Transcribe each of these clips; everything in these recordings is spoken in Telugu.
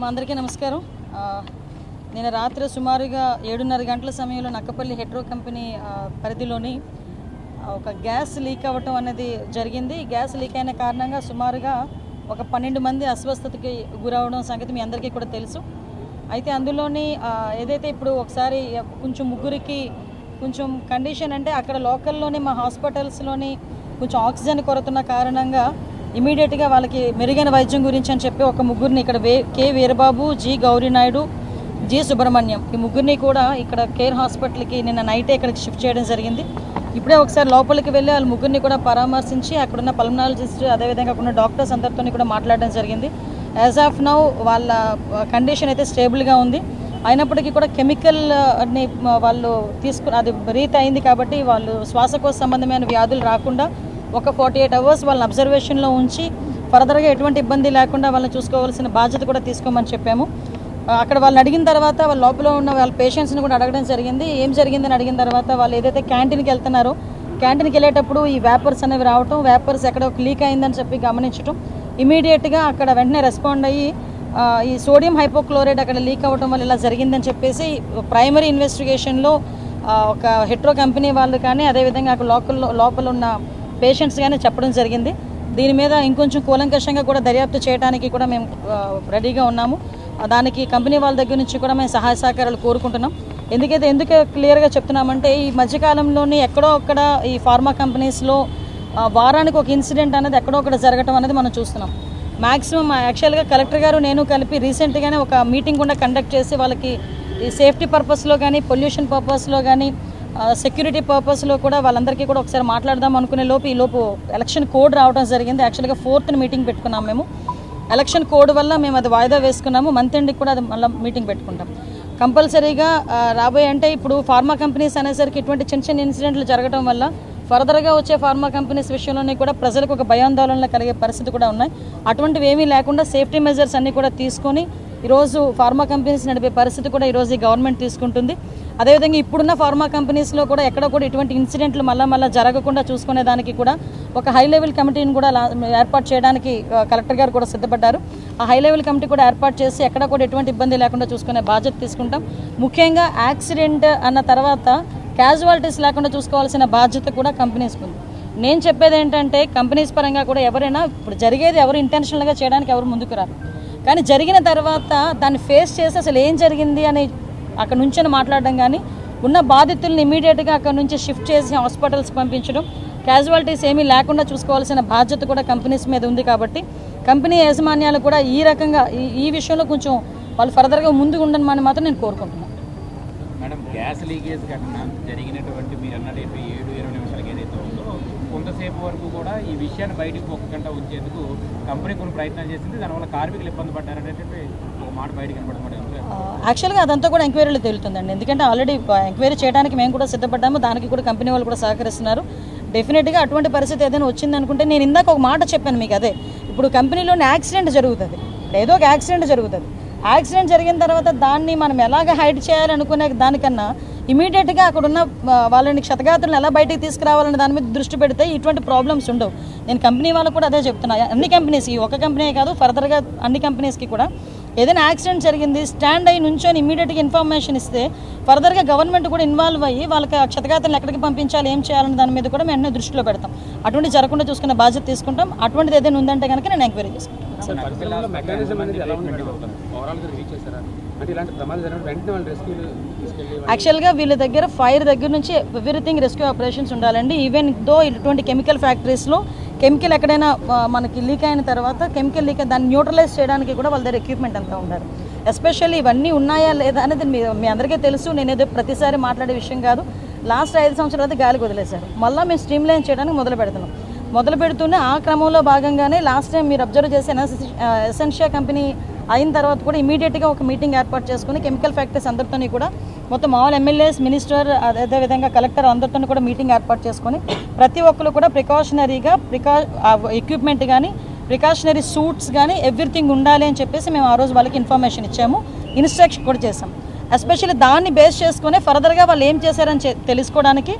మా అందరికీ నమస్కారం. నేను రాత్రి సుమారుగా 7:30 గంటల సమయంలో నక్కపల్లి హెట్రో కంపెనీ పరిధిలోని ఒక గ్యాస్ లీక్ అవ్వటం అనేది జరిగింది. గ్యాస్ లీక్ అయిన కారణంగా సుమారుగా ఒక 12 మంది అస్వస్థతకి గురవడం సంగతి మీ అందరికీ కూడా తెలుసు. అయితే అందులోని ఏదైతే ఇప్పుడు ఒకసారి కొంచెం ముగ్గురికి కొంచెం కండిషన్ అంటే అక్కడ లోకల్లోని మా హాస్పిటల్స్లోని కొంచెం ఆక్సిజన్ కొరతున్న కారణంగా ఇమీడియట్గా వాళ్ళకి మెరుగైన వైద్యం గురించి అని చెప్పి ఒక ముగ్గురిని ఇక్కడ K Veerababu, G Gauri Naidu, G Subrahmanyam ఈ ముగ్గురిని కూడా ఇక్కడ కేర్ హాస్పిటల్కి నిన్న నైటే ఇక్కడికి షిఫ్ట్ చేయడం జరిగింది. ఇప్పుడే ఒకసారి లోపలికి వెళ్ళి వాళ్ళ ముగ్గురిని కూడా పరామర్శించి అక్కడున్న పల్మనాలజిస్ట్ అదేవిధంగా అక్కడున్న డాక్టర్స్ అందరితో కూడా మాట్లాడడం జరిగింది. యాజ్ ఆఫ్ నౌ వాళ్ళ కండిషన్ అయితే స్టేబుల్గా ఉంది. అయినప్పటికీ కూడా కెమికల్ని వాళ్ళు అది బ్రీత్ అయింది కాబట్టి వాళ్ళు శ్వాసకోశ సంబంధమైన వ్యాధులు రాకుండా ఒక 48 అవర్స్ వాళ్ళని అబ్జర్వేషన్లో ఉంచి ఫర్దర్గా ఎటువంటి ఇబ్బంది లేకుండా వాళ్ళని చూసుకోవాల్సిన బాధ్యత కూడా తీసుకోమని చెప్పాము. అక్కడ వాళ్ళని అడిగిన తర్వాత వాళ్ళ లోపల ఉన్న వాళ్ళ పేషెంట్స్ని కూడా అడగడం జరిగింది. ఏం జరిగిందని అడిగిన తర్వాత వాళ్ళు ఏదైతే క్యాంటీన్కి వెళ్తున్నారో క్యాంటీన్కి వెళ్ళేటప్పుడు ఈ వేపర్స్ అనేవి రావటం, వేపర్స్ ఎక్కడ లీక్ అయిందని చెప్పి గమనించడం, ఇమీడియట్గా అక్కడ వెంటనే రెస్పాండ్ అయ్యి ఈ సోడియం హైపోక్లోరైడ్ అక్కడ లీక్ అవ్వడం వల్ల ఇలా జరిగిందని చెప్పేసి ప్రైమరీ ఇన్వెస్టిగేషన్లో ఒక హెట్రో కంపెనీ వాళ్ళు కానీ అదేవిధంగా అక్కడ లోపల ఉన్న పేషెంట్స్ కానీ చెప్పడం జరిగింది. దీని మీద ఇంకొంచెం కూలంకషంగా కూడా దర్యాప్తు చేయడానికి కూడా మేము రెడీగా ఉన్నాము. దానికి కంపెనీ వాళ్ళ దగ్గర నుంచి కూడా మేము సహాయ సహకారాలు కోరుకుంటున్నాం. ఎందుకు క్లియర్గా చెప్తున్నామంటే ఈ మధ్యకాలంలోని ఎక్కడో అక్కడ ఈ ఫార్మా కంపెనీస్లో వారానికి ఒక ఇన్సిడెంట్ అనేది ఎక్కడో ఒకటి జరగటం అనేది మనం చూస్తున్నాం. మ్యాక్సిమం యాక్చువల్గా కలెక్టర్ గారు నేను కలిపి రీసెంట్గానే ఒక మీటింగ్ కూడా కండక్ట్ చేసి వాళ్ళకి ఈ సేఫ్టీ పర్పస్లో కానీ పొల్యూషన్ పర్పస్లో కానీ సెక్యూరిటీ పర్పస్లో కూడా వాళ్ళందరికీ కూడా ఒకసారి మాట్లాడదాం అనుకునే లోపు ఎలక్షన్ కోడ్ రావడం జరిగింది. యాక్చువల్గా 4th మీటింగ్ పెట్టుకున్నాం మేము. ఎలక్షన్ కోడ్ వల్ల మేము అది వాయిదా వేసుకున్నాము. మంత్ ఎండ్కి కూడా అది మళ్ళీ మీటింగ్ పెట్టుకుంటాం కంపల్సరీగా రాబోయే. అంటే ఇప్పుడు ఫార్మా కంపెనీస్ అనేసరికి ఇటువంటి చిన్న ఇన్సిడెంట్లు జరగడం వల్ల ఫర్దర్గా వచ్చే ఫార్మా కంపెనీస్ విషయంలోనే కూడా ప్రజలకు ఒక భయాందోళనలు కలిగే పరిస్థితి కూడా ఉన్నాయి. అటువంటివి ఏమీ లేకుండా సేఫ్టీ మెజర్స్ అన్నీ కూడా తీసుకొని ఈరోజు ఫార్మా కంపెనీస్ నడిపే పరిస్థితి కూడా ఈరోజు ఈ గవర్నమెంట్ తీసుకుంటుంది. అదేవిధంగా ఇప్పుడున్న ఫార్మా కంపెనీస్లో కూడా ఎక్కడ కూడా ఇటువంటి ఇన్సిడెంట్లు మళ్ళీ జరగకుండా చూసుకునే దానికి కూడా ఒక హై లెవెల్ కమిటీని కూడా ఏర్పాటు చేయడానికి కలెక్టర్ గారు కూడా సిద్ధపడ్డారు. ఆ హై లెవెల్ కమిటీ కూడా ఏర్పాటు చేసి ఎక్కడ కూడా ఎటువంటి ఇబ్బంది లేకుండా చూసుకునే బాధ్యత తీసుకుంటాం. ముఖ్యంగా యాక్సిడెంట్ అన్న తర్వాత క్యాజువాలిటీస్ లేకుండా చూసుకోవాల్సిన బాధ్యత కూడా కంపెనీస్కి ఉంది. నేను చెప్పేది ఏంటంటే కంపెనీస్ పరంగా కూడా ఎవరైనా ఇప్పుడు జరిగేది ఎవరు ఇంటెన్షనల్గా చేయడానికి ఎవరు ముందుకు రారు, కానీ జరిగిన తర్వాత దాన్ని ఫేస్ చేసి అసలు ఏం జరిగింది అని అక్కడ నుంచి మాట్లాడడం కానీ ఉన్న బాధితుల్ని ఇమీడియట్గా అక్కడ నుంచి షిఫ్ట్ చేసి హాస్పిటల్స్కి పంపించడం, క్యాజువాలిటీస్ ఏమీ లేకుండా చూసుకోవాల్సిన బాధ్యత కూడా కంపెనీస్ మీద ఉంది. కాబట్టి కంపెనీ యాజమాన్యాలు కూడా ఈ రకంగా ఈ విషయంలో కొంచెం వాళ్ళు ఫర్దర్గా ముందుకు ఉండమని మాత్రం నేను కోరుకుంటున్నాను. మేడం, గ్యాస్ లీకేజ్ ఘటన జరిగినటువంటి మీరు అన్నట్టు 7-20 నిమిషాలకి ఏదైతే ఉందో కొంతసేపు వరకు కూడా ఈ విషయాన్ని బయటకు ఒక్కగంట ఉంచేందుకు కంపెనీ కొన్ని ప్రయత్నాలు చేసింది. దానివల్ల కార్మికులు ఇబ్బంది పడ్డారనేది ఒక మాట బయటకు కనపడడం. యాక్చువల్గా అదంతా కూడా ఎంక్వైరీలో తేలుతుందండి. ఎందుకంటే ఆల్రెడీ ఎంక్వైరీ చేయడానికి మేము కూడా సిద్ధపడ్డాము. దానికి కూడా కంపెనీ వాళ్ళు కూడా సహకరిస్తున్నారు. డెఫినెట్గా అటువంటి పరిస్థితి ఏదైనా వచ్చిందనుకుంటే నేను ఇందాక ఒక మాట చెప్పాను మీకు. అదే ఇప్పుడు కంపెనీలోని యాక్సిడెంట్ జరుగుతుంది, ఏదో ఒక యాక్సిడెంట్ జరుగుతుంది. యాక్సిడెంట్ జరిగిన తర్వాత దాన్ని మనం ఎలాగ హైడ్ చేయాలనుకునే దానికన్నా ఇమీడియట్గా అక్కడ ఉన్న వాళ్ళని క్షతగాత్రులను ఎలా బయటికి తీసుకురావాలనే దాని మీద దృష్టి పెడితే ఇటువంటి ప్రాబ్లమ్స్ ఉండవు. నేను కంపెనీ వాళ్ళకు కూడా అదే చెప్తున్నా. అన్ని కంపెనీస్కి, ఒక కంపెనీ కాదు, ఫర్దర్గా అన్ని కంపెనీస్కి కూడా ఏదైనా యాక్సిడెంట్ జరిగింది స్టాండ్ అయ్యి నుంచొని ఇమీడియట్గా ఇన్ఫర్మేషన్ ఇస్తే ఫర్దర్గా గవర్నమెంట్ కూడా ఇన్వాల్వ్ అయ్యి వాళ్ళకి క్షతగాత్రులను ఎక్కడికి పంపించాలి, ఏం చేయాలనే దాని మీద కూడా మేము దృష్టిలో పెడతాం. అటువంటి జరగకుండా చూసుకునే బాధ్యత తీసుకుంటాం. అటువంటిది ఏదైనా ఉందంటే కనుక నేను ఎంక్వైరీ చేసుకుంటాను. యాక్చువల్గా వీళ్ళ దగ్గర ఫైర్ దగ్గర నుంచి ఎవ్రీథింగ్ రెస్క్యూ ఆపరేషన్స్ ఉండాలండి. ఈవెన్ దో ఇటువంటి కెమికల్ ఫ్యాక్టరీస్లో కెమికల్ ఎక్కడైనా మనకి లీక్ అయిన తర్వాత కెమికల్ లీక్ దాన్ని న్యూట్రలైజ్ చేయడానికి కూడా వాళ్ళ దగ్గర ఎక్విప్మెంట్ అంతా ఉండాలి. ఎస్పెషల్లీ ఇవన్నీ ఉన్నాయా లేదా అనేది మీ అందరికీ తెలుసు. నేనేదో ప్రతిసారి మాట్లాడే విషయం కాదు. లాస్ట్ 5 సంవత్సరాలు గాలికి వదిలేశారు. మళ్ళీ మేము స్ట్రీమ్ లైన్ చేయడానికి మొదలు పెడుతూనే ఆ క్రమంలో భాగంగానే లాస్ట్ టైం మీరు అబ్జర్వ్ చేసిన ఎసెన్షియా కంపెనీ అయిన తర్వాత కూడా ఇమీడియట్గా ఒక మీటింగ్ ఏర్పాటు చేసుకుని కెమికల్ ఫ్యాక్టరీస్ అందరితో కూడా మొత్తం ఆల్ ఎమ్మెల్యేస్, మినిస్టర్, అదేవిధంగా కలెక్టర్ అందరితో కూడా మీటింగ్ ఏర్పాటు చేసుకొని ప్రతి ఒక్కరు కూడా ప్రికాషనరీగా ఎక్విప్మెంట్ కానీ ప్రికాషనరీ సూట్స్ కానీ ఎవ్రీథింగ్ ఉండాలి అని చెప్పేసి మేము ఆ రోజు వాళ్ళకి ఇన్ఫర్మేషన్ ఇచ్చాము, ఇన్స్ట్రక్షన్ కూడా చేసాం. ఎస్పెషల్లీ దాన్ని బేస్ చేసుకుని ఫర్దర్గా వాళ్ళు ఏం చేశారని తెలుసుకోవడానికి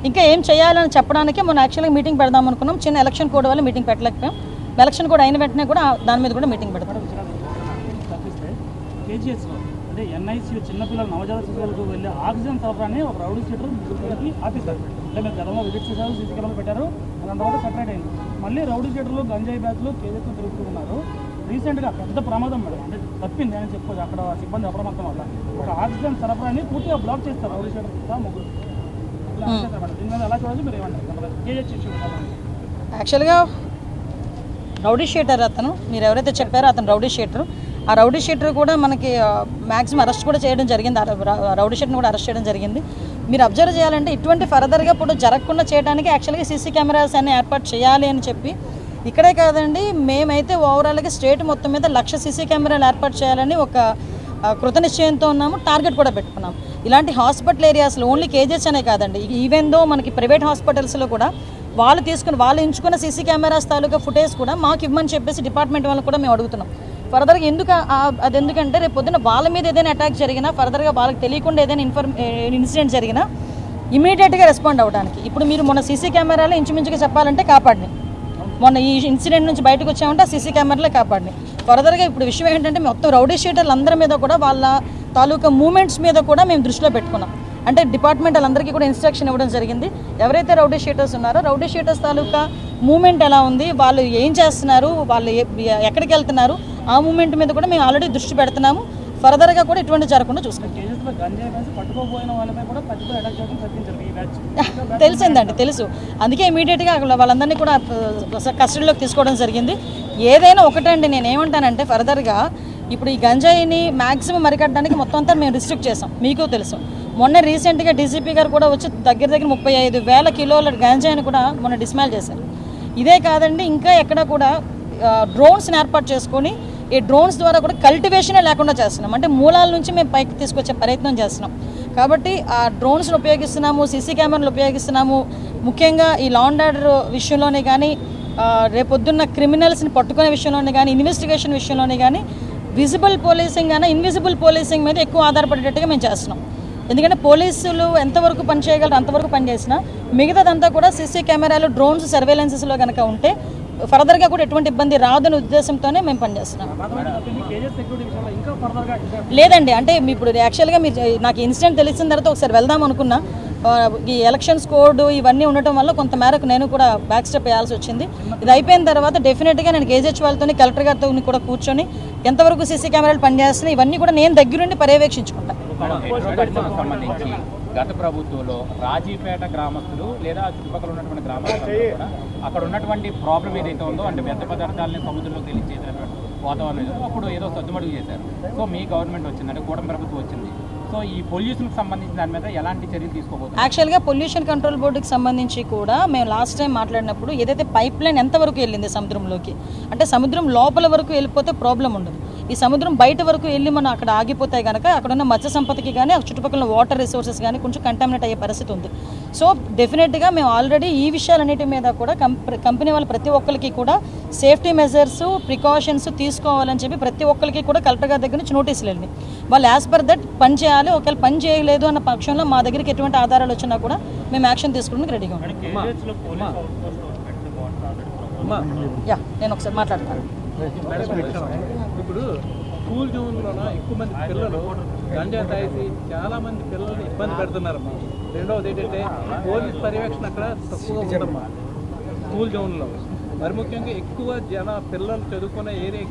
ఇంకా ఏం చేయాలని చెప్పడానికి మనం యాక్చువల్గా మీటింగ్ పెడదాం అనుకున్నాం. చిన్న ఎలక్షన్ కోడ్ వల్ల మీటింగ్ పెట్టలేకపోయాం. ఎలక్షన్ కోడ్ అయిన వెంటనే కూడా దాని మీద కూడా మీటింగ్ పెడతాం. కేజీఎస్లో అంటే ఎన్ఐసీ చిన్నపిల్లలు నవజాత శిశువులకు వెళ్ళే ఆక్సిజన్ సరఫరాని ఒక రౌడీ షీటర్ ఆపేశారు. అంటే మీరు గతంలో విజిట్ చేశారు, సీసీ కెమెరాలు పెట్టారు, దాని తర్వాత సెపరేట్ అయింది. మళ్ళీ రౌడీ షీటర్లు గంజాయి బ్యాచ్లు కేజీఎస్లో తిరుగుతున్నారు. రీసెంట్గా పెద్ద ప్రమాదం మేడం, అంటే తప్పింది అని చెప్పుకోవచ్చు. అక్కడ సిబ్బంది అప్రమత్తం వల్ల ఒక ఆక్సిజన్ సరఫరాని పూర్తిగా బ్లాక్ చేస్తారు రౌడీ షీటర్ ముగ్గురు. దీని మీద ఎలా చూడాలి మీరు ఏమంటారు? కేజీఎస్ ఇష్యూ యాక్చువల్గా రౌడీ షీటర్ అతను, మీరు ఎవరైతే చెప్పారో అతను రౌడీ షీటర్. ఆ రౌడీ షీటర్ కూడా మనకి మ్యాక్సిమం అరెస్ట్ కూడా చేయడం జరిగింది. రౌడీ షీటర్ని కూడా అరెస్ట్ చేయడం జరిగింది. మీరు అబ్జర్వ్ చేయాలంటే ఇటువంటి ఫర్దర్గా ఇప్పుడు జరగకుండా చేయడానికి యాక్చువల్గా సీసీ కెమెరాస్ అన్ని ఏర్పాటు చేయాలి అని చెప్పి ఇక్కడే కాదండి, మేమైతే ఓవరాల్గా స్టేట్ మొత్తం మీద 1,00,000 సీసీ కెమెరాలు ఏర్పాటు చేయాలని ఒక కృత నిశ్చయంతో ఉన్నాము. టార్గెట్ కూడా పెట్టుకున్నాం. ఇలాంటి హాస్పిటల్ ఏరియాస్లో ఓన్లీ కేజెస్ అనే కాదండి, ఈవెన్ దో మనకి ప్రైవేట్ హాస్పిటల్స్లో కూడా వాళ్ళు ఎంచుకున్న సీసీ కెమెరాస్ తాలూకా ఫుటేజ్ కూడా మాకు ఇవ్వమని చెప్పేసి డిపార్ట్మెంట్ వాళ్ళని కూడా మేము అడుగుతున్నాం. ఫర్దర్గా అది ఎందుకంటే రేపు పొద్దున్న వాళ్ళ మీద ఏదైనా అటాక్ జరిగినా, ఫర్దర్గా వాళ్ళకి తెలియకుండా ఏదైనా ఇన్సిడెంట్ జరిగినా ఇమీడియట్గా రెస్పాండ్ అవ్వడానికి. ఇప్పుడు మీరు మొన్న సీసీ కెమెరాలో ఇంచుమించుగా చెప్పాలంటే కాపాడినాయి. మొన్న ఈ ఇన్సిడెంట్ నుంచి బయటకు వచ్చామంటే ఆ సీసీ కెమెరాలే కాపాడినాయి. ఫర్దర్గా ఇప్పుడు విషయం ఏంటంటే మొత్తం రౌడీ షీటర్లు అందరి మీద కూడా వాళ్ళ తాలూకా మూమెంట్స్ మీద కూడా మేము దృష్టిలో పెట్టుకున్నాం. అంటే డిపార్ట్మెంట్ వాళ్ళందరికీ కూడా ఇన్స్ట్రక్షన్ ఇవ్వడం జరిగింది. ఎవరైతే రౌడీ షీటర్స్ ఉన్నారో రౌడీ షీటర్స్ తాలూకా మూమెంట్ ఎలా ఉంది, వాళ్ళు ఏం చేస్తున్నారు, వాళ్ళు ఎక్కడికి వెళ్తున్నారు, ఆ మూమెంట్ మీద కూడా మేము ఆల్రెడీ దృష్టి పెడుతున్నాము. ఫర్దర్గా కూడా ఇటువంటి జరగకుండా చూసుకుంటాం. తెలిసిందండి, తెలుసు. అందుకే ఇమీడియట్గా వాళ్ళందరినీ కూడా కస్టడీలోకి తీసుకోవడం జరిగింది. ఏదైనా ఒకటండి, నేను ఏమంటానంటే ఫర్దర్గా ఇప్పుడు ఈ గంజాయిని మ్యాక్సిమం అరికట్టడానికి మొత్తం అంతా మేము రిస్ట్రిక్ట్ చేసాం. మీకు తెలుసు, మొన్న రీసెంట్గా డీజీపీ గారు కూడా వచ్చి దగ్గర 35,000 కిలోల గంజాయిని కూడా మొన్న డిస్మాల్ చేశారు. ఇదే కాదండి, ఇంకా ఎక్కడ కూడా డ్రోన్స్ని ఏర్పాటు చేసుకొని ఈ డ్రోన్స్ ద్వారా కూడా కల్టివేషనే లేకుండా చేస్తున్నాం. అంటే మూలాల నుంచి మేము పైకి తీసుకొచ్చే ప్రయత్నం చేస్తున్నాం. కాబట్టి ఆ డ్రోన్స్ని ఉపయోగిస్తున్నాము, సీసీ కెమెరాలు ఉపయోగిస్తున్నాము. ముఖ్యంగా ఈ లా అండ్ ఆర్డర్ విషయంలోనే కానీ, రేపొద్దున్న క్రిమినల్స్ని పట్టుకునే విషయంలోనే కానీ, ఇన్వెస్టిగేషన్ విషయంలోనే కానీ విజిబుల్ పోలీసింగ్ అయినా ఇన్విజిబుల్ పోలీసింగ్ మీద ఎక్కువ ఆధారపడేటట్టుగా మేము చేస్తున్నాం. ఎందుకంటే పోలీసులు ఎంతవరకు పని చేయగలరు అంతవరకు పనిచేసినా మిగతాదంతా కూడా సీసీ కెమెరాలు, డ్రోన్స్, సర్వేలెన్సెస్లో కనుక ఉంటే ఫర్దర్గా కూడా ఎటువంటి ఇబ్బంది రాదనే ఉద్దేశంతోనే మేము పనిచేస్తున్నాం. లేదండి, అంటే ఇప్పుడు యాక్చువల్గా మీరు నాకు ఇన్సిడెంట్ తెలిసిన తర్వాత ఒకసారి వెళ్దాం అనుకున్నా. ఈ ఎలక్షన్స్ కోడ్ ఇవన్నీ ఉండటం వల్ల కొంత మేరకు నేను కూడా బ్యాక్ స్టెప్ వేయాల్సి వచ్చింది. ఇది అయిపోయిన తర్వాత డెఫినెట్గా నేను కేజీహెచ్ వాళ్ళతో, కలెక్టర్ గారితో కూడా కూర్చొని ఎంతవరకు సీసీ కెమెరాలు పనిచేస్తున్నాయి ఇవన్నీ కూడా నేను దగ్గరుండి పర్యవేక్షించుకుంటాను. సంబంధించి గత ప్రభుత్వంలో రాజీపేట గ్రామస్తులు లేదా చుట్టుపక్కల ఉన్నటువంటి గ్రామస్తులు కూడా అక్కడ ఉన్నటువంటి ప్రాబ్లం ఏదైతే ఉందో, అంటే వ్యర్థ పదార్థాలని సముద్రంలోకి తెలియజేసేటువంటి వాతావరణం అప్పుడు ఏదో సద్దుమడుగు చేశారు. సో మీ గవర్నమెంట్ వచ్చింది, అంటే కూటమి ప్రభుత్వం వచ్చింది. సో ఈ పొల్యూషన్కి సంబంధించిన దాని మీద ఎలాంటి చర్యలు తీసుకోబోతుంది? యాక్చువల్గా పొల్యూషన్ కంట్రోల్ బోర్డుకి సంబంధించి కూడా మేము లాస్ట్ టైం మాట్లాడినప్పుడు ఏదైతే పైప్ లైన్ ఎంతవరకు వెళ్ళింది సముద్రంలోకి, అంటే సముద్రం లోపల వరకు వెళ్ళిపోతే ప్రాబ్లం ఉండదు. ఈ సముద్రం బయట వరకు వెళ్ళి మనం అక్కడ ఆగిపోతే కనుక అక్కడ ఉన్న మత్స్య సంపదకి కానీ చుట్టుపక్కల వాటర్ రిసోర్సెస్ కానీ కొంచెం కంటామినేట్ అయ్యే పరిస్థితి ఉంది. సో డెఫినెట్గా మేము ఆల్రెడీ ఈ విషయాలన్నిటి మీద కూడా కంపెనీ వాళ్ళు ప్రతి ఒక్కరికి కూడా సేఫ్టీ మెజర్స్, ప్రికాషన్స్ తీసుకోవాలని చెప్పి ప్రతి ఒక్కరికి కూడా కలెక్టర్ గారి దగ్గర నుంచి నోటీసులు వెళ్ళినాయి. వాళ్ళు యాజ్ పర్ దట్ పని చేయాలి. ఒకవేళ పని చేయలేదు అన్న పక్షంలో మా దగ్గరికి ఎటువంటి ఆధారాలు వచ్చినా కూడా మేము యాక్షన్ తీసుకోవడానికి రెడీగా ఉన్నాం. నేను ఒకసారి మాట్లాడతాను. ఇప్పుడు స్కూల్ జోన్లోన ఎక్కువ మంది పిల్లలు గంజా తాగి చాలా మంది పిల్లల్ని ఇబ్బంది పెడుతున్నారమ్మా. రెండవది ఏంటంటే పోలీస్ పర్యవేక్షణ అక్కడ తక్కువగా ఉందమ్మా స్కూల్ జోన్లో. మరి ముఖ్యంగా ఎక్కువ పిల్లలు చదువుకున్న ఏరియా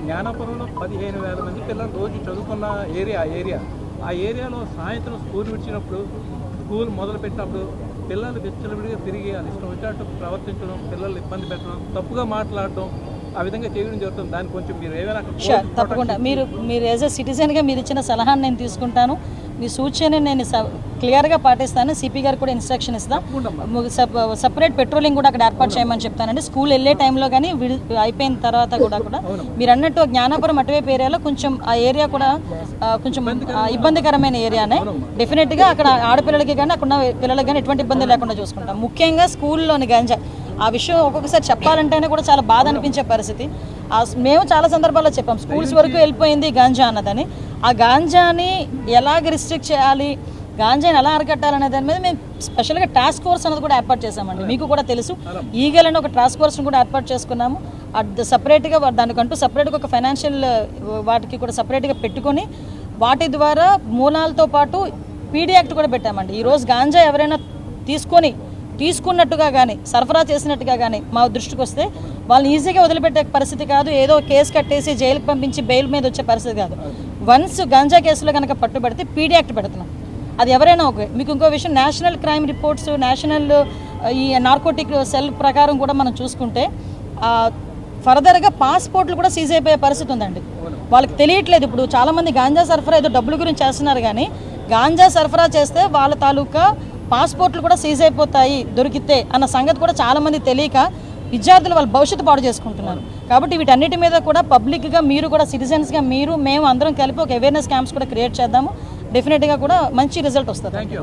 జ్ఞానాపురంలో 15,000 మంది పిల్లలు రోజు చదువుకున్న ఏరియా. ఆ ఏరియాలో సాయంత్రం స్కూల్ విడిచినప్పుడు, స్కూల్ మొదలుపెట్టినప్పుడు పిల్లలు విచ్చలవిడిగా తిరిగి అది ఇష్టం వచ్చినట్టు ప్రవర్తించడం, పిల్లలు ఇబ్బంది పెట్టడం, తప్పుగా మాట్లాడడం, ఆ విధంగా చేయడం జరుగుతుంది. దానికి కొంచెం మీరు ఏమైనా తప్పకుండా మీరు యాజ్ ఎ సిటిజన్గా మీరు ఇచ్చిన సలహాను నేను తీసుకుంటాను. మీ సూచనని నేను క్లియర్గా పాటిస్తాను. సిపి గారు కూడా ఇన్స్ట్రక్షన్ ఇస్తాం. సపరేట్ పెట్రోలింగ్ కూడా అక్కడ ఏర్పాటు చేయమని చెప్తానండి. స్కూల్ వెళ్ళే టైంలో కానీ అయిపోయిన తర్వాత కూడా మీరు అన్నట్టు జ్ఞానాపురం అటువైపు ఏరియాలో కొంచెం ఆ ఏరియా కూడా కొంచెం ఇబ్బందికరమైన ఏరియానే. డెఫినెట్గా అక్కడ ఆడపిల్లలకి కానీ అక్కడ ఉన్న పిల్లలకి కానీ ఎటువంటి ఇబ్బంది లేకుండా చూసుకుంటాం. ముఖ్యంగా స్కూల్లోని గంజా ఆ విషయం ఒక్కొక్కసారి చెప్పాలంటేనే కూడా చాలా బాధ అనిపించే పరిస్థితి. మేము చాలా సందర్భాల్లో చెప్పాం స్కూల్స్ వరకు వెళ్ళిపోయింది గాంజా అన్నదని. ఆ గాంజాని ఎలాగ రిస్ట్రిక్ట్ చేయాలి, గాంజాని ఎలా అరికట్టాలనే దాని మీద మేము స్పెషల్గా టాస్క్ ఫోర్స్ అనేది కూడా ఏర్పాటు చేశామండి. మీకు కూడా తెలుసు, ఈగల్ అని ఒక టాస్క్ ఫోర్స్ని కూడా ఏర్పాటు చేసుకున్నాము. సపరేట్గా దానికంటూ సపరేట్గా ఒక ఫైనాన్షియల్ వాటికి కూడా సపరేట్గా పెట్టుకొని వాటి ద్వారా మూలాలతో పాటు పీడీ యాక్ట్ కూడా పెట్టామండి. ఈరోజు గాంజా ఎవరైనా తీసుకున్నట్టుగా కానీ సరఫరా చేసినట్టుగా కానీ మా దృష్టికి వస్తే వాళ్ళని ఈజీగా వదిలిపెట్టే పరిస్థితి కాదు, ఏదో కేసు కట్టేసి జైలుకి పంపించి బెయిల్ మీద వచ్చే పరిస్థితి కాదు. వన్స్ గాంజా కేసులో కనుక పట్టుబడితే పీడీ యాక్ట్ పెడుతున్నాం. అది ఎవరైనా ఓకే. మీకు ఇంకో విషయం, నేషనల్ క్రైమ్ రిపోర్ట్స్, నేషనల్ ఈ నార్కోటిక్ సెల్ ప్రకారం కూడా మనం చూసుకుంటే ఫర్దర్గా పాస్పోర్ట్లు కూడా సీజ్ అయిపోయే పరిస్థితి ఉందండి. వాళ్ళకి తెలియట్లేదు. ఇప్పుడు చాలామంది గాంజా సరఫరా ఏదో డబ్బుల గురించి చేస్తున్నారు, కానీ గాంజా సరఫరా చేస్తే వాళ్ళ తాలూకా పాస్పోర్ట్లు కూడా సీజ్ అయిపోతాయి దొరికితే అన్న సంగతి కూడా చాలామంది తెలియక విద్యార్థులు వాళ్ళ భవిష్యత్తు పాడు చేసుకుంటున్నారు. కాబట్టి వీటన్నిటి మీద కూడా పబ్లిక్గా మీరు కూడా సిటిజన్స్గా మేము అందరం కలిపి ఒక అవేర్నెస్ క్యాంప్స్ కూడా క్రియేట్ చేద్దాము. డెఫినెట్గా కూడా మంచి రిజల్ట్ వస్తుంది. Thank you.